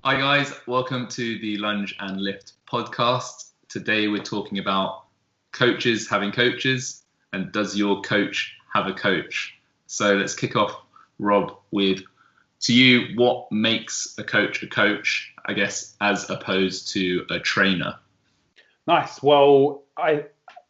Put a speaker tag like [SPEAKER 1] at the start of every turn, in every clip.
[SPEAKER 1] Hi guys, welcome to the Lunge and Lift podcast. Today we're talking about coaches having coaches and does your coach have a coach? So let's kick off, Rob, with to you, what makes a coach, I guess, as opposed to a trainer?
[SPEAKER 2] Nice. Well, I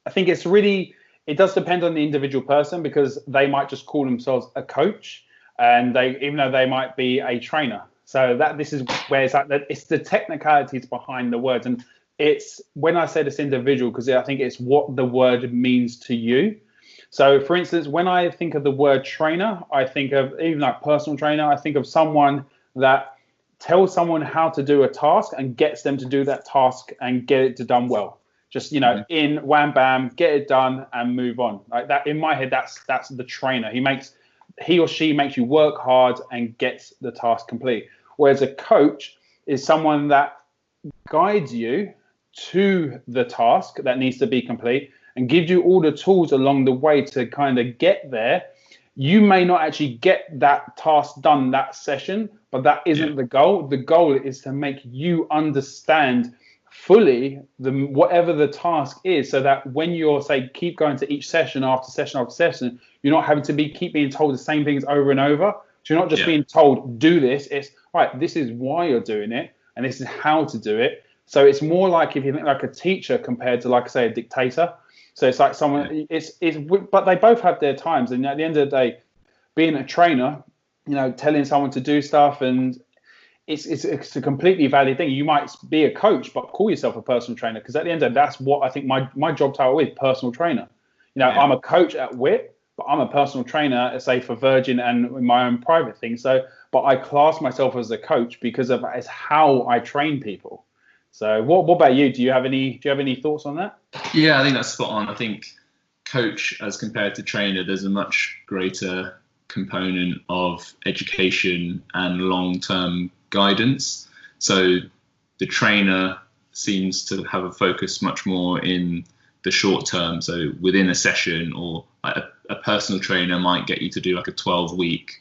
[SPEAKER 2] think it does depend on the individual person because they might just call themselves a coach and even though they might be a trainer. So this is where it's the technicalities behind the words. And it's when I say this individual, because I think it's what the word means to you. So for instance, when I think of the word trainer, I think of even like personal trainer, I think of someone that tells someone how to do a task and gets them to do that task and get it done well. Just, in wham bam, get it done and move on. Like that in my head, that's the trainer. He or she makes you work hard and gets the task complete. Whereas a coach is someone that guides you to the task that needs to be complete and gives you all the tools along the way to kind of get there. You may not actually get that task done that session, but that isn't the goal. The goal is to make you understand fully whatever the task is, so that when you're keep going to each session after session after session, you're not having to keep being told the same things over and over. So you're not just being told do this. It's right. This is why you're doing it, and this is how to do it. So it's more like if you think like a teacher compared to, like I say, a dictator. So it's like someone. But they both have their times, and at the end of the day, being a trainer, telling someone to do stuff, and it's a completely valid thing. You might be a coach, but call yourself a personal trainer, because at the end of the day, that's what I think my job title is: personal trainer. I'm a coach at WIT, but I'm a personal trainer, say for Virgin and in my own private thing. So, but I class myself as a coach because of it's how I train people. So, what about you? Do you have any thoughts on that?
[SPEAKER 1] Yeah, I think that's spot on. I think coach as compared to trainer, there's a much greater component of education and long-term guidance. So the trainer seems to have a focus much more in the short term. So within a session, or a personal trainer might get you to do like a 12-week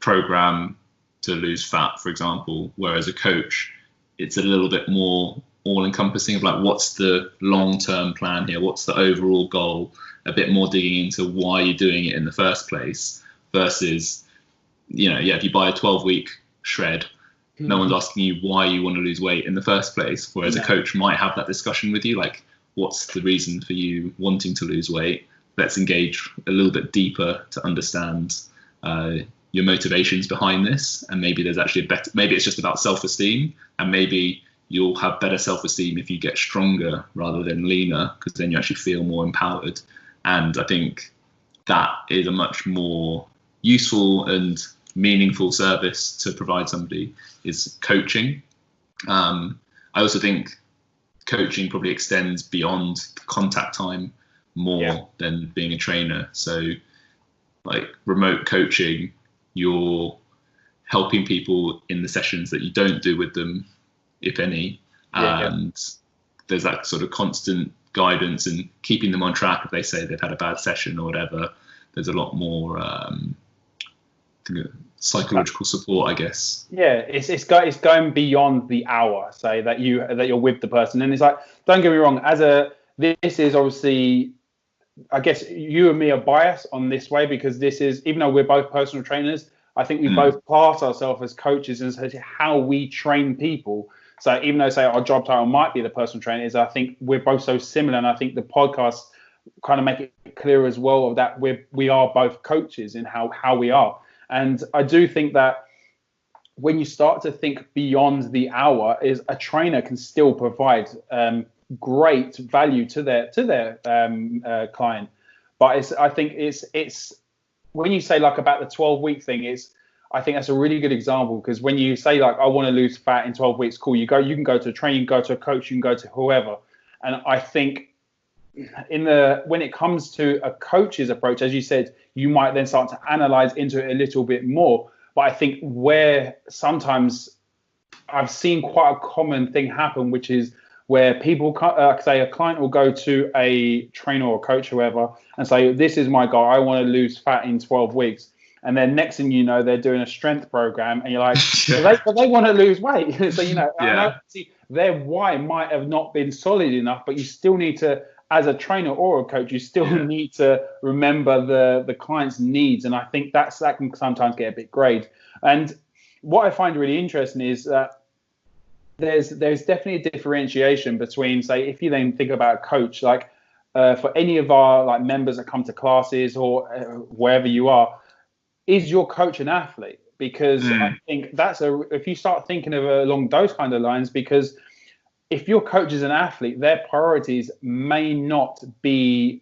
[SPEAKER 1] program to lose fat, for example, whereas a coach, it's a little bit more all-encompassing of like, what's the long-term plan here? What's the overall goal? A bit more digging into why you're doing it in the first place versus, if you buy a 12-week shred, no one's asking you why you want to lose weight in the first place. Whereas a coach might have that discussion with you, like, what's the reason for you wanting to lose weight? Let's engage a little bit deeper to understand your motivations behind this. And maybe there's actually maybe it's just about self-esteem, and maybe you'll have better self-esteem if you get stronger rather than leaner, because then you actually feel more empowered. And I think that is a much more useful and meaningful service to provide somebody, is coaching. I also think coaching probably extends beyond contact time more than being a trainer. So like remote coaching, you're helping people in the sessions that you don't do with them, if any, and there's that sort of constant guidance and keeping them on track if they say they've had a bad session or whatever. There's a lot more psychological support, I guess.
[SPEAKER 2] Yeah, it's going beyond the hour, say that you're with the person, and it's like, don't get me wrong, this is obviously, I guess you and me are biased on this way, because this is, even though we're both personal trainers, I think we both class ourselves as coaches and how we train people. So even though, say, our job title might be the personal trainer, I think we're both so similar, and I think the podcast kind of make it clear as well that we are both coaches in how we are. And I do think that when you start to think beyond the hour, is a trainer can still provide great value to their client. But I think it's when you say like about the 12-week thing, I think that's a really good example, because when you say like, I want to lose fat in 12 weeks, cool, you can go to a trainer, you can go to a coach, you can go to whoever. And I think when it comes to a coach's approach, as you said, you might then start to analyze into it a little bit more. But I think where sometimes I've seen quite a common thing happen, which is where people say a client will go to a trainer or coach, whoever, and say, this is my goal, I want to lose fat in 12 weeks. and then next thing you know, they're doing a strength program, and you're like, but they want to lose weight. So, I know, see, their why might have not been solid enough, but you still need to, as a trainer or a coach, you still need to remember the client's needs. And I think that can sometimes get a bit grayed. And what I find really interesting is that there's definitely a differentiation between, say, if you then think about a coach, like for any of our like members that come to classes or wherever you are, is your coach an athlete? Because I think if you start thinking of along those kind of lines, because if your coach is an athlete, their priorities may not be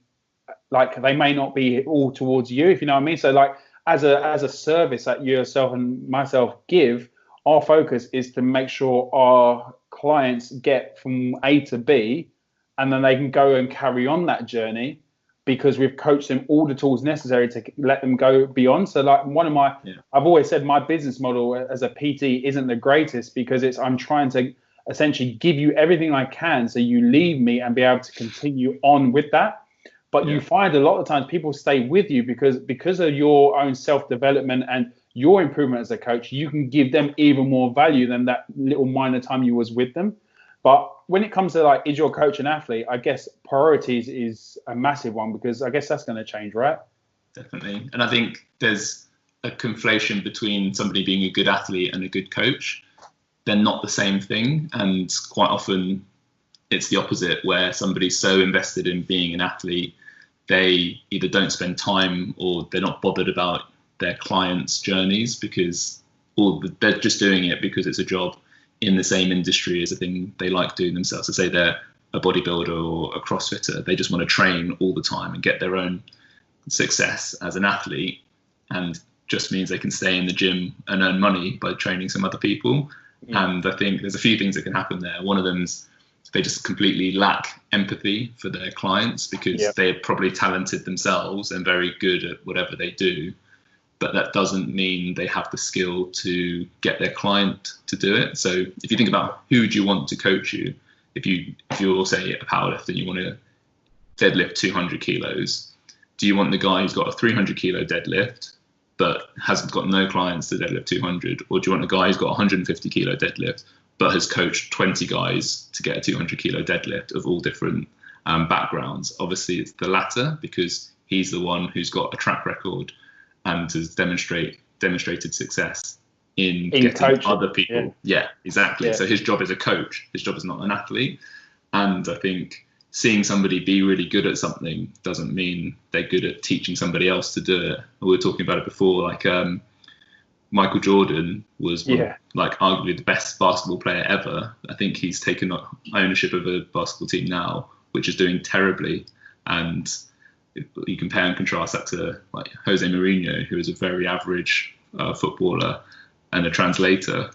[SPEAKER 2] all towards you, if you know what I mean. So like as a service that yourself and myself give, our focus is to make sure our clients get from A to B, and then they can go and carry on that journey because we've coached them all the tools necessary to let them go beyond. So like I've always said my business model as a PT isn't the greatest, because I'm trying to essentially give you everything I can so you leave me and be able to continue on with that. But you find a lot of times people stay with you because of your own self-development and your improvement as a coach. You can give them even more value than that little minor time you was with them. But when it comes to like, is your coach an athlete? I guess priorities is a massive one, because I guess that's going to change, right?
[SPEAKER 1] Definitely. And I think there's a conflation between somebody being a good athlete and a good coach. They're not the same thing. And quite often it's the opposite, where somebody's so invested in being an athlete, they either don't spend time or they're not bothered about their clients' journeys, because they're just doing it because it's a job in the same industry as a thing they like doing themselves. So say they're a bodybuilder or a CrossFitter, they just want to train all the time and get their own success as an athlete, and just means they can stay in the gym and earn money by training some other people. And I think there's a few things that can happen there. One of them's they just completely lack empathy for their clients, because they're probably talented themselves and very good at whatever they do, but that doesn't mean they have the skill to get their client to do it. So if you think about who do you want to coach you, if you're say a powerlifter and you want to deadlift 200 kilos, do you want the guy who's got a 300 kilo deadlift but hasn't got no clients to deadlift 200, or do you want a guy who's got 150 kilo deadlift but has coached 20 guys to get a 200 kilo deadlift of all different backgrounds? Obviously it's the latter, because he's the one who's got a track record and has demonstrated success in getting coaching other people. Yeah, exactly. So his job is a coach. His job is not an athlete. And I think seeing somebody be really good at something doesn't mean they're good at teaching somebody else to do it. We were talking about it before, like Michael Jordan was like arguably the best basketball player ever. I think he's taken ownership of a basketball team now, which is doing terribly. And you compare and contrast that to like Jose Mourinho, who is a very average footballer and a translator,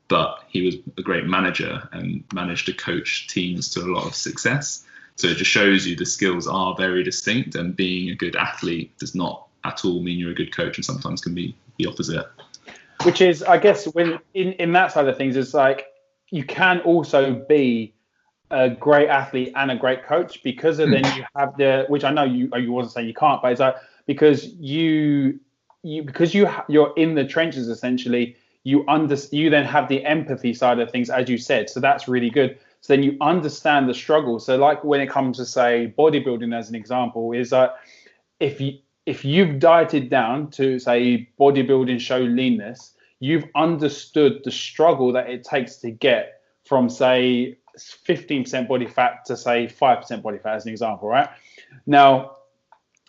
[SPEAKER 1] but he was a great manager and managed to coach teams to a lot of success. So it just shows you the skills are very distinct, and being a good athlete does not at all mean you're a good coach, and sometimes can be the opposite.
[SPEAKER 2] Which is, I guess, when in that side of things, it's like you can also be a great athlete and a great coach, because of then you have which I know you wasn't saying you can't, but it's like because you're in the trenches essentially, you then have the empathy side of things, as you said, so that's really good. So then you understand the struggle. So like when it comes to say bodybuilding as an example, is that if you've dieted down to say bodybuilding show leanness, you've understood the struggle that it takes to get from say 15% body fat to say 5% body fat as an example, right? Now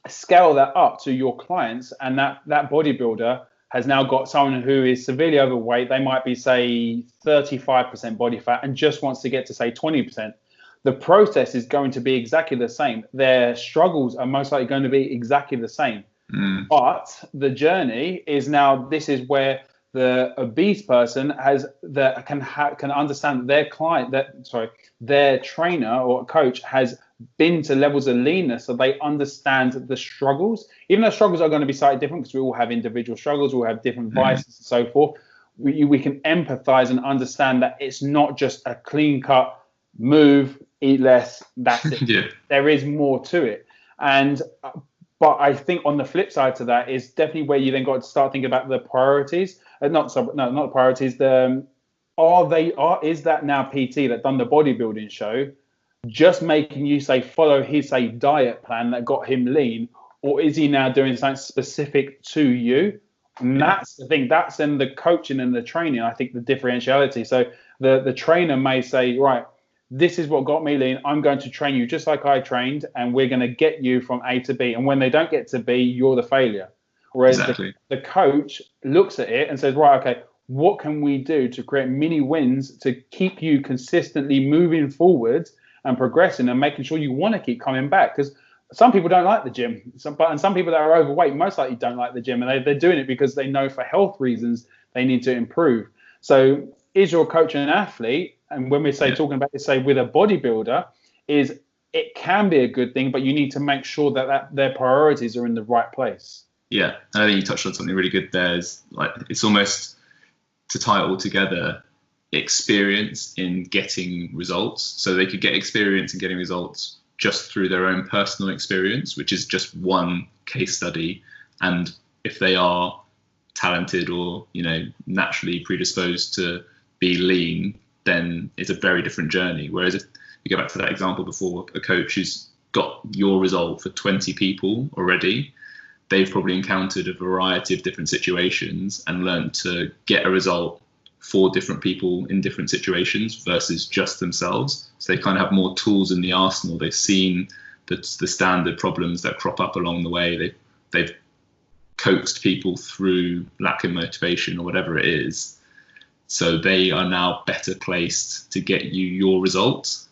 [SPEAKER 2] scale that up to your clients, and that bodybuilder has now got someone who is severely overweight. They might be say 35% body fat and just wants to get to say 20%. The process is going to be exactly the same. Their struggles are most likely going to be exactly the same. But the journey is now, this is where the obese person can understand their their trainer or coach has been to levels of leanness, so they understand the struggles. Even though struggles are going to be slightly different, because we all have individual struggles, we all have different vices and so forth. We can empathize and understand that it's not just a clean cut move, eat less, that's it. There is more to it. But I think on the flip side to that is definitely where you then got to start thinking about the priorities. Not the priorities. Is that now PT that done the bodybuilding show just making you follow his diet plan that got him lean, or is he now doing something specific to you? And that's the thing. That's in the coaching and the training. I think the differentiality. So the trainer may say, right, this is what got me lean. I'm going to train you just like I trained, and we're going to get you from A to B. And when they don't get to B, you're the failure. Whereas the coach looks at it and says, right, okay, what can we do to create mini wins to keep you consistently moving forward and progressing and making sure you want to keep coming back? Because some people don't like the gym. Some people that are overweight most likely don't like the gym, and they're doing it because they know for health reasons they need to improve. So is your coach an athlete? And when we talking about this, with a bodybuilder, is it can be a good thing, but you need to make sure that their priorities are in the right place.
[SPEAKER 1] Yeah, and I think you touched on something really good there. Is it's almost, to tie it all together, experience in getting results. So they could get experience in getting results just through their own personal experience, which is just one case study. And if they are talented or naturally predisposed to be lean, then it's a very different journey. Whereas if you go back to that example before, a coach who's got your result for 20 people already, they've probably encountered a variety of different situations and learned to get a result for different people in different situations versus just themselves. So they kind of have more tools in the arsenal. They've seen the standard problems that crop up along the way. They've coaxed people through lack of motivation or whatever it is. So they are now better placed to get you your results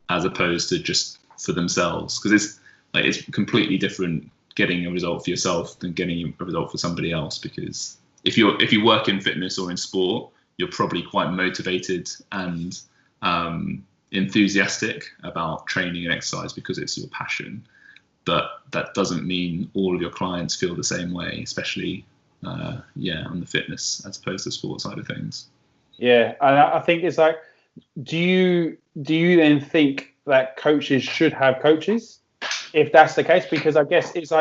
[SPEAKER 1] as opposed to just for themselves. Because it's completely different getting a result for yourself than getting a result for somebody else. Because if you work in fitness or in sport, you're probably quite motivated and enthusiastic about training and exercise because it's your passion. But that doesn't mean all of your clients feel the same way, especially on the fitness as opposed to sport side of things.
[SPEAKER 2] Yeah, and I think it's do you then think that coaches should have coaches if that's the case? Because I guess it's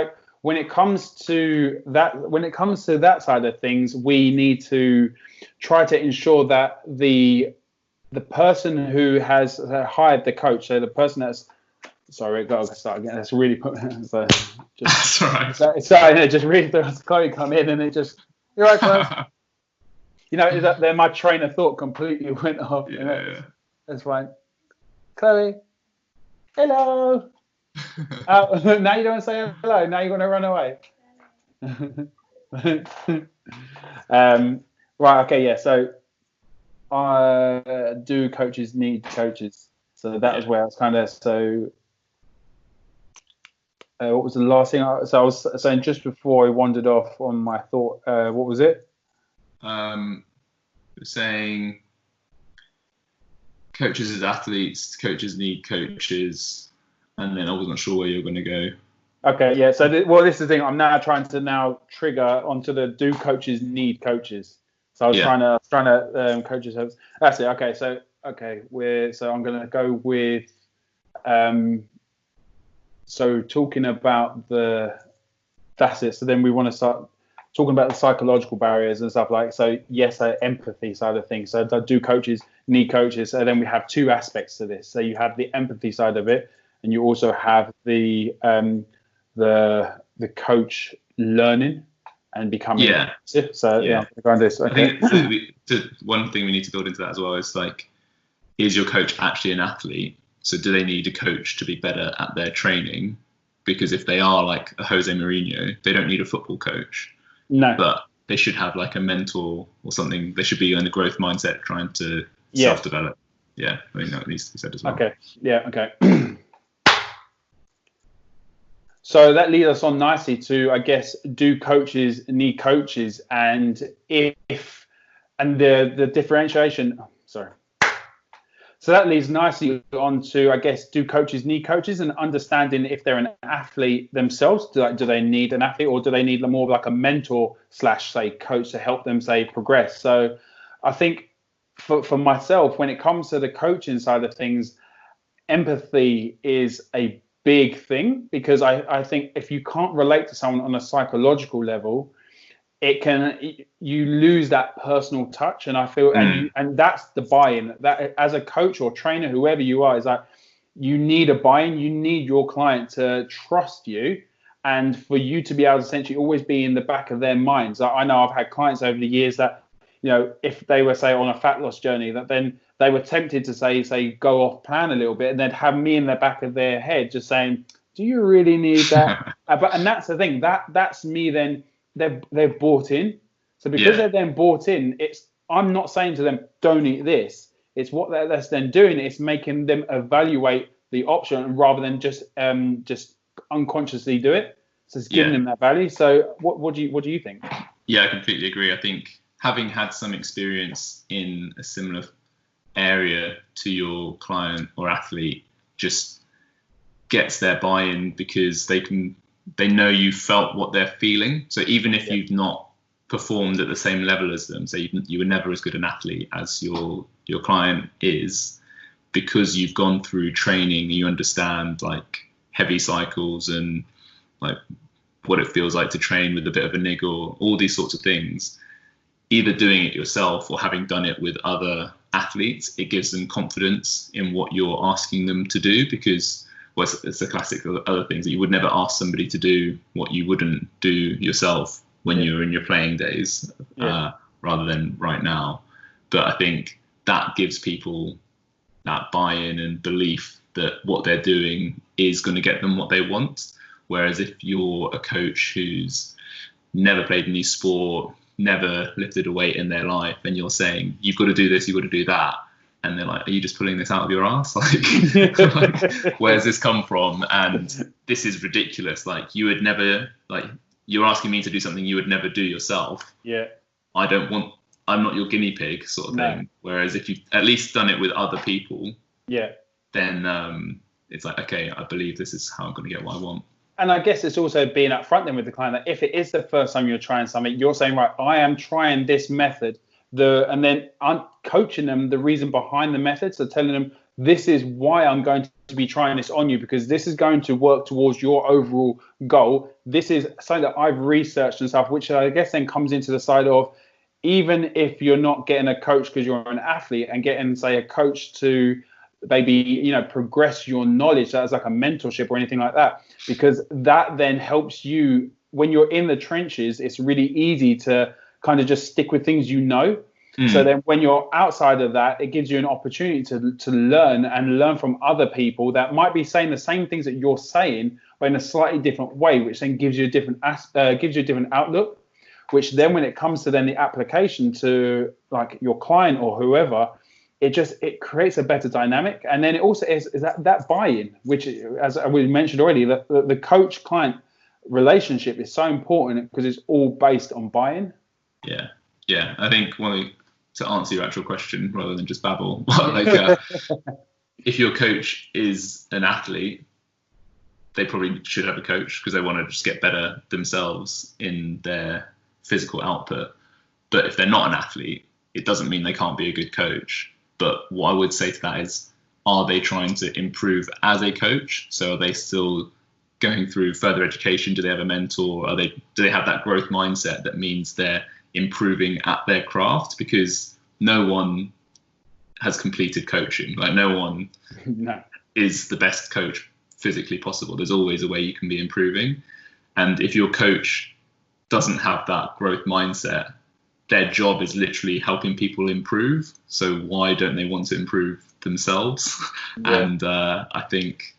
[SPEAKER 2] when it comes to that side of things, we need to try to ensure that the person who has hired the coach, so the person that's sorry, got to start again. That's really so just
[SPEAKER 1] that's all right.
[SPEAKER 2] Sorry, just really thought Chloe come in and it just you're right, Chloe. Is that then my train of thought completely went off.
[SPEAKER 1] Yeah.
[SPEAKER 2] That's fine. Chloe, hello. Now you don't want to say hello. Now you want to run away. Right. Okay. Yeah. So, do coaches need coaches? So that was where I was kind of so. What was the last thing? I was saying just before I wandered off on my thought. What was it?
[SPEAKER 1] Saying coaches as athletes, coaches need coaches, and then I wasn't sure where you were going to go.
[SPEAKER 2] Okay, yeah. So, this is the thing. I'm now trying to trigger onto the do coaches need coaches. So I was trying to coaches have. That's it. Okay, so I'm going to go with so talking about that's it. So then we want to start talking about the psychological barriers and stuff empathy side of things. So do coaches need coaches? So then we have two aspects to this. So you have the empathy side of it, and you also have the coach learning and becoming. Yeah. So I'm going to go on this. Okay.
[SPEAKER 1] I think one thing we need to build into that as well is is your coach actually an athlete? So do they need a coach to be better at their training? Because if they are like a Jose Mourinho, they don't need a football coach.
[SPEAKER 2] No.
[SPEAKER 1] But they should have like a mentor or something. They should be in the growth mindset trying to self-develop. Yeah, I think that needs to be said as well.
[SPEAKER 2] Okay. Yeah, okay. So that leads us on nicely to, I guess, do coaches need coaches? And the differentiation, sorry. So that leads nicely on to, I guess, do coaches need coaches, and understanding if they're an athlete themselves. Do they need an athlete, or do they need more like a mentor / say coach to help them progress? So I think for myself, when it comes to the coaching side of things, empathy is a big thing, because I think if you can't relate to someone on a psychological level, you lose that personal touch. And I feel, and that's the buy-in, that as a coach or trainer, whoever you are, is like, you need a buy-in. You need your client to trust you, and for you to be able to essentially always be in the back of their minds. I know I've had clients over the years that, if they were, say, on a fat loss journey, that then they were tempted to say go off plan a little bit, and they'd have me in the back of their head just saying, do you really need that? And that's the thing, that's me. Then they've bought in. So because they're then bought in, I'm not saying to them, don't eat this. It's what that's then doing. It's making them evaluate the option rather than just unconsciously do it. So it's giving them that value. So what do you think?
[SPEAKER 1] Yeah, I completely agree. I think having had some experience in a similar area to your client or athlete just gets their buy-in, because they know you felt what they're feeling. So even if you've not performed at the same level as them, so you were never as good an athlete as your client is, because you've gone through training, you understand like heavy cycles and like what it feels like to train with a bit of a niggle, all these sorts of things. Either doing it yourself or having done it with other athletes, it gives them confidence in what you're asking them to do, because it's a classic of other things that you would never ask somebody to do what you wouldn't do yourself when you were in your playing days, rather than right now. But I think that gives people that buy-in and belief that what they're doing is going to get them what they want. Whereas if you're a coach who's never played any sport, never lifted a weight in their life, and you're saying, you've got to do this, you've got to do that, and they're like, are you just pulling this out of your ass? Like where's this come from? And this is ridiculous. Like, you would never, like, you're asking me to do something you would never do yourself.
[SPEAKER 2] Yeah.
[SPEAKER 1] I'm not your guinea pig, sort of thing. Whereas if you've at least done it with other people, then it's like, okay, I believe this is how I'm going to get what I want.
[SPEAKER 2] And I guess it's also being upfront then with the client that if it is the first time you're trying something, you're saying, right, I am trying this method, and then I'm coaching them the reason behind the method. So telling them, this is why I'm going to be trying this on you, because this is going to work towards your overall goal. This is something that I've researched and stuff, which I guess then comes into the side of, even if you're not getting a coach because you're an athlete, and getting, say, a coach to maybe, progress your knowledge, that's like a mentorship or anything like that, because that then helps you when you're in the trenches. It's really easy to kind of just stick with things so then when you're outside of that, it gives you an opportunity to learn from other people that might be saying the same things that you're saying, but in a slightly different way, which then gives you a different outlook, which then when it comes to then the application to like your client or whoever, it creates a better dynamic. And then it also is that buy-in, which, as we mentioned already, the coach-client relationship is so important because it's all based on buy-in.
[SPEAKER 1] Yeah. I think to answer your actual question rather than just babble, if your coach is an athlete, they probably should have a coach because they want to just get better themselves in their physical output. But if they're not an athlete, it doesn't mean they can't be a good coach. But what I would say to that is, are they trying to improve as a coach? So are they still going through further education? Do they have a mentor? Do they have that growth mindset that means they're improving at their craft? Because no one has completed coaching. Like, no one is the best coach physically possible. There's always a way you can be improving. And if your coach doesn't have that growth mindset, their job is literally helping people improve. So why don't they want to improve themselves? And I think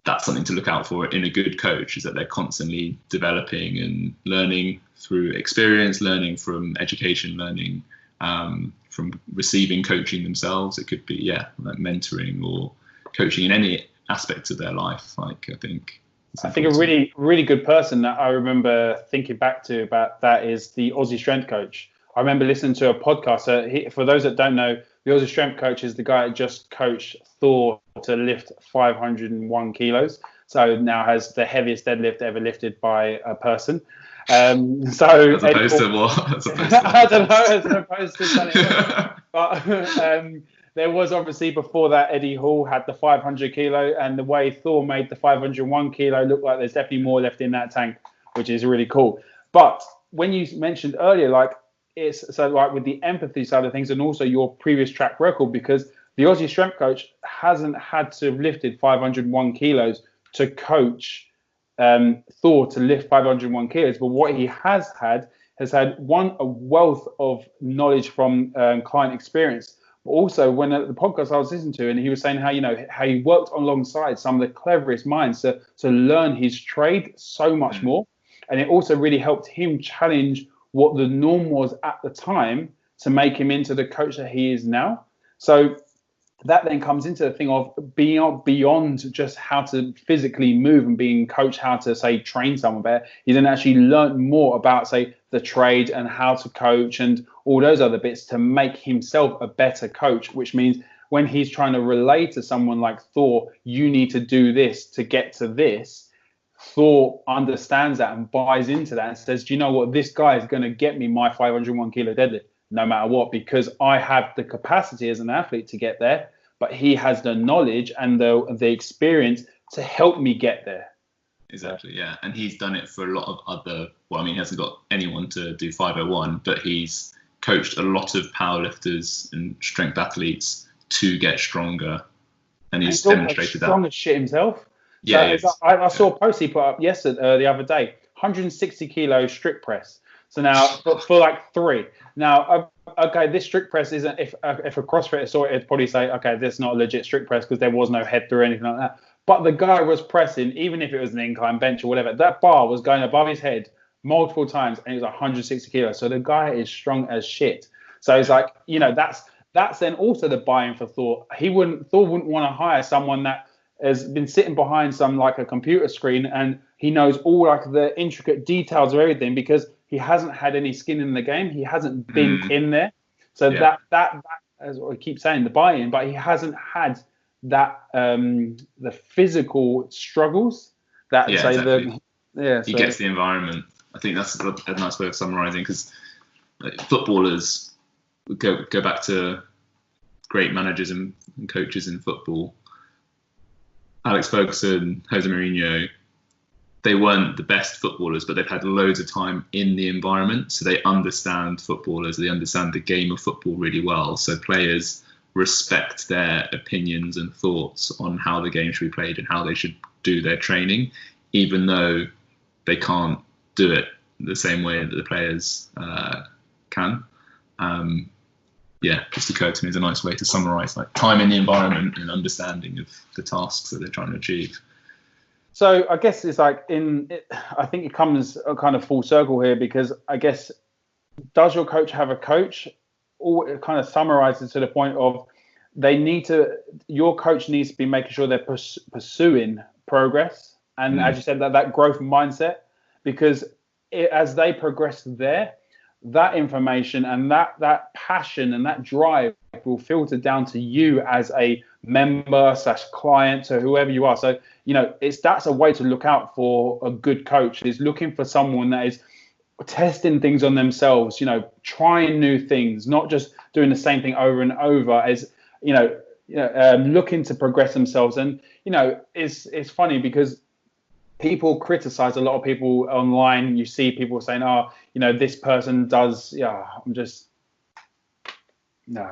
[SPEAKER 1] that's something to look out for in a good coach, is that they're constantly developing and learning through experience, learning from education, learning from receiving coaching themselves. It could be, like mentoring or coaching in any aspect of their life. Like, I think a really, really good person that I remember thinking back to about that is the Aussie strength coach. I remember listening to a podcast.
[SPEAKER 2] For those that don't know, the Aussie strength coach is the guy that just coached Thor to lift 501 kilos. So now has the heaviest deadlift ever lifted by a person. As opposed to what? I don't know, as opposed to something else. But there was obviously before that, Eddie Hall had the 500 kilo, and the way Thor made the 501 kilo look like there's definitely more left in that tank, which is really cool. But when you mentioned earlier, like it's so like with the empathy side of things and also your previous track record, because the Aussie strength coach hasn't had to have lifted 501 kilos to coach Thor to lift 501 kilos, but what he has had a wealth of knowledge from client experience. But also, when the podcast I was listening to, and he was saying how how he worked alongside some of the cleverest minds to learn his trade so much more, and it also really helped him challenge what the norm was at the time to make him into the coach that he is now. So that then comes into the thing of being beyond just how to physically move and being coached how to, say, train someone better. He then actually learned more about, say, the trade and how to coach and all those other bits to make himself a better coach, which means when he's trying to relate to someone like Thor, you need to do this to get to this, Thor understands that and buys into that and says, do you know what, this guy is going to get me my 501 kilo deadlift no matter what, because I have the capacity as an athlete to get there, but he has the knowledge and the experience to help me get there.
[SPEAKER 1] Exactly, yeah. And he's done it for a lot of other, well, I mean, he hasn't got anyone to do 501, but he's coached a lot of powerlifters and strength athletes to get stronger. And he's demonstrated that.
[SPEAKER 2] Strong as shit himself.
[SPEAKER 1] Yeah.
[SPEAKER 2] So I saw a post he put up yesterday, the other day, 160 kilo strict press. So now for like 3. Now, okay, this strict press isn't, if a CrossFitter saw it, it'd probably say, okay, this is not a legit strict press because there was no head through or anything like that. But the guy was pressing, even if it was an incline bench or whatever, that bar was going above his head multiple times and it was 160 kilos. So the guy is strong as shit. So it's like, that's then also the buy-in for Thor. Thor wouldn't want to hire someone that has been sitting behind some like a computer screen and he knows all like the intricate details of everything because he hasn't had any skin in the game. He hasn't been in there. So that as I keep saying, the buy-in, but he hasn't had that the physical struggles that
[SPEAKER 1] he
[SPEAKER 2] so
[SPEAKER 1] gets the environment. I think that's a nice way of summarizing, because footballers go back to great managers and coaches in football. Alex Ferguson, Jose Mourinho, they weren't the best footballers, but they've had loads of time in the environment, so they understand footballers, they understand the game of football really well. So players respect their opinions and thoughts on how the game should be played and how they should do their training, even though they can't do it the same way that the players can. Just occurred to me as a nice way to summarize like time in the environment and understanding of the tasks that they're trying to achieve.
[SPEAKER 2] So I guess it's like I think it comes a kind of full circle here, because I guess, does your coach have a coach? Or it kind of summarizes to the point of your coach needs to be making sure they're pursuing progress. And as you said, that growth mindset, because as they progress there, that information and that passion and that drive will filter down to you as a member / client, so whoever you are. So, that's a way to look out for a good coach, is looking for someone that is testing things on themselves, trying new things, not just doing the same thing over and over, as, looking to progress themselves. And, it's funny because people criticize a lot of people online. You see people saying, this person does, I'm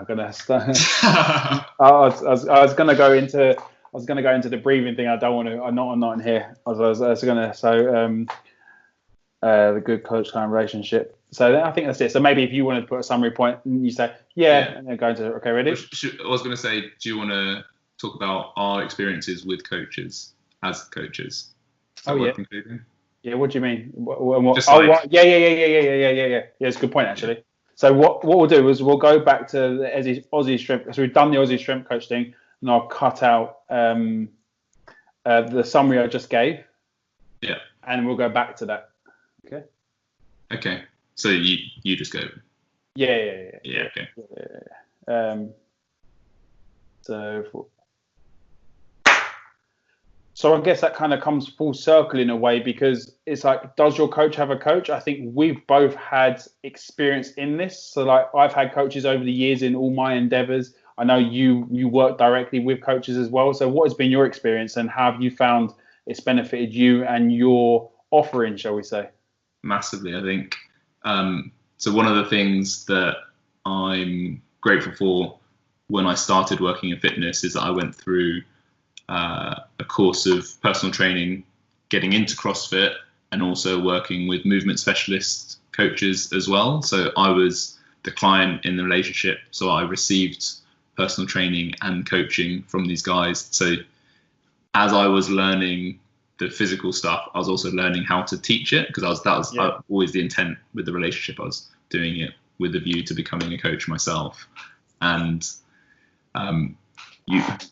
[SPEAKER 2] gonna start. I was gonna go into the breathing thing. I don't want to. I'm not in here. I was gonna. So the good coach kind of relationship. So I think that's it. So maybe if you wanted to put a summary point and you say, and then go into, okay, ready?
[SPEAKER 1] I was going to say, do you want to talk about our experiences with coaches as coaches? Yeah, what do you mean? Yeah. It's a good point, actually. So what we'll do is we'll go back to the Aussie strength. So we've done the Aussie strength coach thing, and I'll cut out the summary I just gave. Yeah. And we'll go back to that. Okay. So you just go.
[SPEAKER 2] Yeah.
[SPEAKER 1] Okay.
[SPEAKER 2] So I guess that kind of comes full circle in a way, because it's like, does your coach have a coach? I think we've both had experience in this. So like, I've had coaches over the years in all my endeavors. I know you work directly with coaches as well. So what has been your experience, and how have you found it's benefited you and your offering, shall we say?
[SPEAKER 1] Massively, I think. So one of the things that I'm grateful for when I started working in fitness is that I went through a course of personal training, getting into CrossFit, and also working with movement specialist coaches as well. So I was the client in the relationship, so I received personal training and coaching from these guys. So as I was learning the physical stuff, I was also learning how to teach it, because that was always the intent with the relationship. I was doing it with a view to becoming a coach myself. And at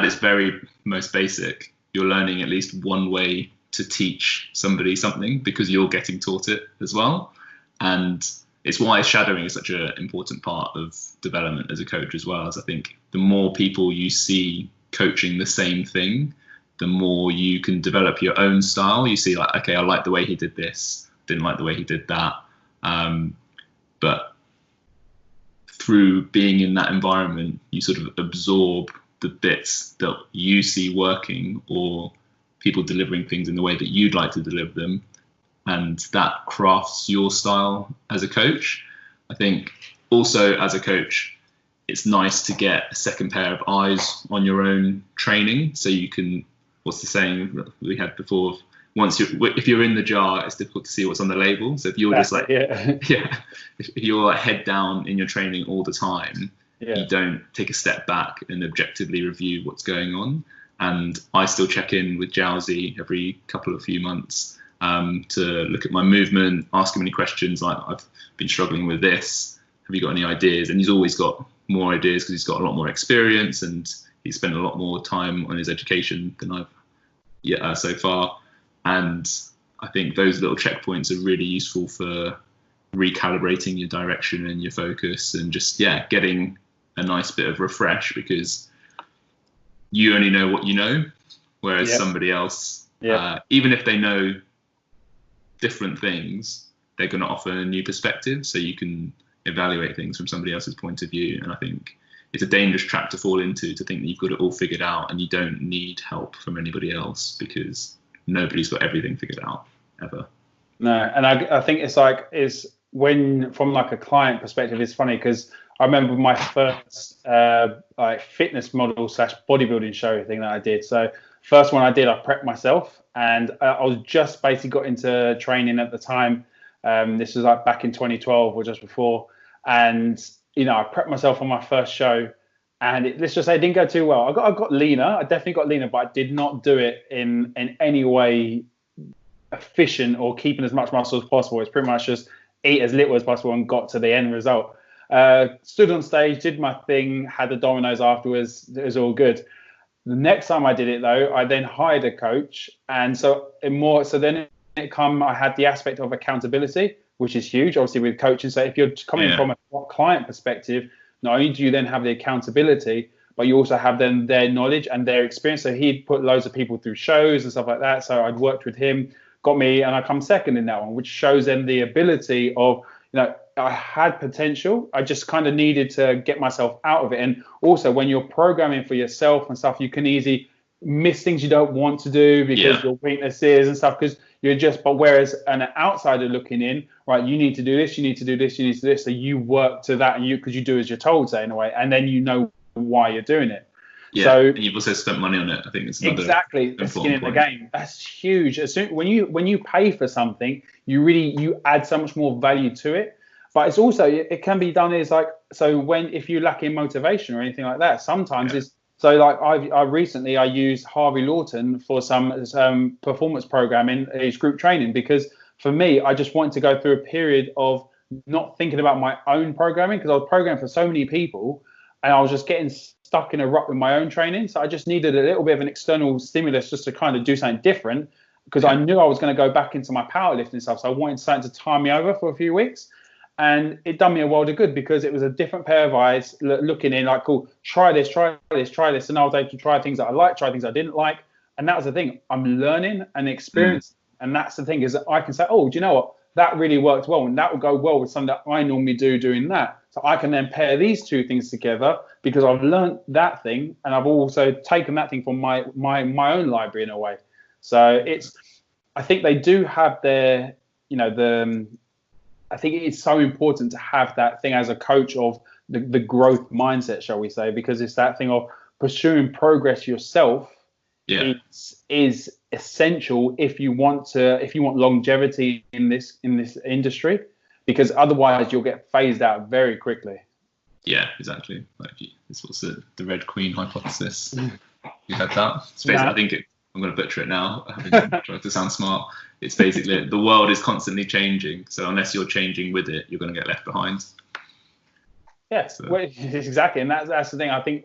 [SPEAKER 1] its very most basic, you're learning at least one way to teach somebody something, because you're getting taught it as well. And it's why shadowing is such an important part of development as a coach as well. As I think the more people you see coaching the same thing, the more you can develop your own style. You see, like, okay, I like the way he did this, didn't like the way he did that. But through being in that environment, you sort of absorb the bits that you see working, or people delivering things in the way that you'd like to deliver them. And that crafts your style as a coach. I think also as a coach, it's nice to get a second pair of eyes on your own training. So you can, what's the saying that we had before? If you're in the jar, it's difficult to see what's on the label. So if you're if you're like head down in your training all the time, you don't take a step back and objectively review what's going on. And I still check in with Jowsey every few months to look at my movement, ask him any questions like, I've been struggling with this, have you got any ideas? And he's always got more ideas because he's got a lot more experience, and he's spent a lot more time on his education than I've so far. And I think those little checkpoints are really useful for recalibrating your direction and your focus, and just getting a nice bit of refresh, because you only know what you know, whereas somebody else, even if they know different things, they're going to offer a new perspective, so you can evaluate things from somebody else's point of view. And I think it's a dangerous trap to fall into, to think that you've got it all figured out and you don't need help from anybody else, because nobody's got everything figured out ever.
[SPEAKER 2] No, and I think it's when, from like a client perspective, it's funny because I remember my first fitness model / bodybuilding show thing that I did. So first one I did, I prepped myself, and I was just basically got into training at the time. This was like back in 2012 or just before. And, I prepped myself on my first show, and let's just say it didn't go too well. I got leaner. I definitely got leaner, but I did not do it in any way efficient or keeping as much muscle as possible. It's pretty much just eat as little as possible and got to the end result. Stood on stage, did my thing, had the dominoes afterwards. It was all good. The next time I did it though, I then hired a coach, and then I had the aspect of accountability, which is huge, obviously, with coaching. So if you're coming from a client perspective, not only do you then have the accountability, but you also have then their knowledge and their experience. So he'd put loads of people through shows and stuff like that. So I'd worked with him, got me, and I come second in that one, which shows them the ability of, I had potential. I just kind of needed to get myself out of it. And also when you're programming for yourself and stuff, you can easily miss things you don't want to do because your weaknesses and stuff, because but whereas an outsider looking in, right, you need to do this, you need to do this, you need to do this. So you work to that, and because you do as you're told, say, in a way, and then you know why you're doing it.
[SPEAKER 1] Yeah,
[SPEAKER 2] so,
[SPEAKER 1] and you've also spent money on it. I think it's
[SPEAKER 2] exactly the skin in the game. That's huge. When you pay for something, you add so much more value to it. But it's also, it can be done as if you lack in motivation or anything like that, sometimes it's. So like I recently used Harvey Lawton for some performance programming, his group training, because for me, I just wanted to go through a period of not thinking about my own programming, because I was programming for so many people and I was just getting stuck in a rut with my own training. So I just needed a little bit of an external stimulus just to kind of do something different, because I knew I was going to go back into my powerlifting stuff. So I wanted something to tie me over for a few weeks. And it done me a world of good, because it was a different pair of eyes looking in, like, cool, try this. And I was able to try things that I liked, try things I didn't like. And that was the thing. I'm learning and experiencing. And that's the thing, is that I can say, oh, do you know what? that really worked well, and that will go well with something that I normally do doing that. So I can then pair these two things together because I've learned that thing, and I've also taken that thing from my own library in a way. So I think they do have their, I think it's so important to have that thing as a coach of the growth mindset, shall we say, because it's that thing of pursuing progress yourself.
[SPEAKER 1] Yeah.
[SPEAKER 2] is essential if you want longevity in this industry, because otherwise you'll get phased out very quickly.
[SPEAKER 1] Yeah, exactly. Like, it's what's the Red Queen hypothesis. You heard that? I think I'm going to butcher it now. I'm trying to sound smart. It's basically the world is constantly changing, so unless you're changing with it, you're going to get left behind.
[SPEAKER 2] Yes, well, exactly, and that's the thing. I think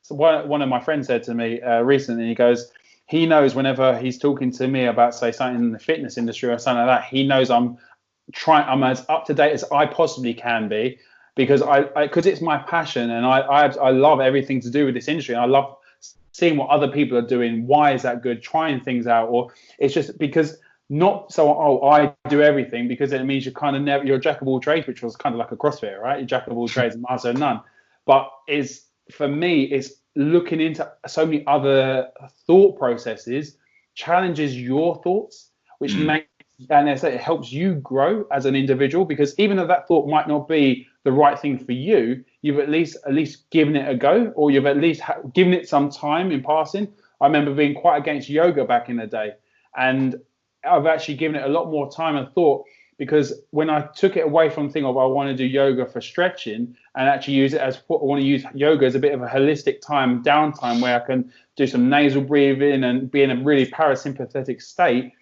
[SPEAKER 2] one of my friends said to me recently, he goes, he knows whenever he's talking to me about, say, something in the fitness industry or something like that, he knows I'm as up to date as I possibly can be, because because it's my passion, and I love everything to do with this industry, and I love seeing what other people are doing. Why is that good? Trying things out, or it's just because I do everything, because it means you're kind of you're a jack of all trades, which was kind of like a CrossFit, right? You're jack of all trades and master of none. But for me, it's looking into so many other thought processes, challenges your thoughts, which makes, and it helps you grow as an individual, because even though that thought might not be the right thing for you, you've at least given it a go, or you've at least given it some time in passing. I remember being quite against yoga back in the day, and I've actually given it a lot more time and thought, because when I took it away from the thing of I want to do yoga for stretching, and actually use it as, I want to use yoga as a bit of a holistic downtime where I can do some nasal breathing and be in a really parasympathetic state,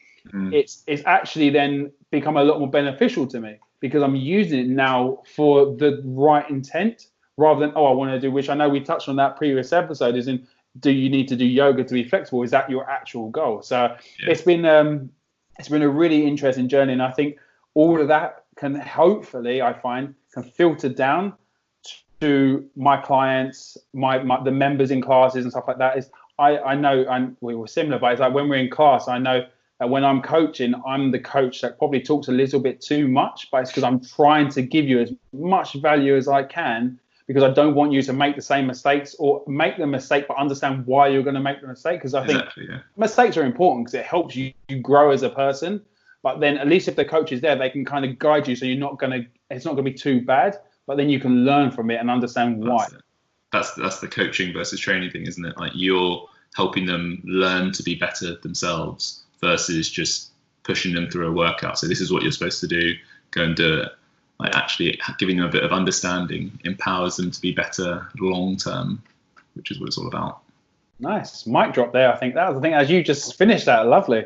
[SPEAKER 2] it's actually then become a lot more beneficial to me, because I'm using it now for the right intent, rather than, I want to do, which I know we touched on that previous episode, is in, do you need to do yoga to be flexible? Is that your actual goal? So it's been a really interesting journey, and I think all of that can hopefully, I find, can filter down to my clients, the members in classes and stuff like that. I know, and we were similar, but it's like when we're in class, I know that when I'm coaching, I'm the coach that probably talks a little bit too much, but it's because I'm trying to give you as much value as I can, because I don't want you to make the same mistakes, or make the mistake but understand why you're going to make the mistake. Because I think mistakes are important, because it helps you grow as a person. But then at least if the coach is there, they can kind of guide you, so it's not going to be too bad, but then you can learn from it and understand why.
[SPEAKER 1] That's the coaching versus training thing, isn't it? Like, you're helping them learn to be better themselves versus just pushing them through a workout. So this is what you're supposed to do, go and do it. Like, actually giving them a bit of understanding empowers them to be better long term, which is what it's all about. Nice. Mic drop there. I think that was the thing, as you just finished that. Lovely.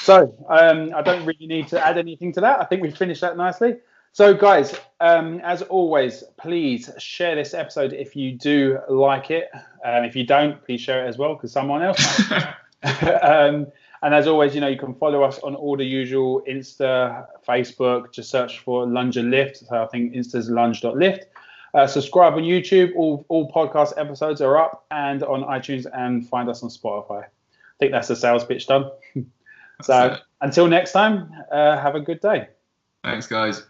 [SPEAKER 1] So I don't really need to add anything to that. I think we finished that nicely. So guys, as always, please share this episode if you do like it. If you don't, please share it as well, because someone else might. And as always, you can follow us on all the usual Insta, Facebook. Just search for Lunge Lift. So I think Insta's lunge.lift. Subscribe on YouTube. All podcast episodes are up, and on iTunes, and find us on Spotify. I think that's the sales pitch done. So until next time, have a good day. Thanks, guys.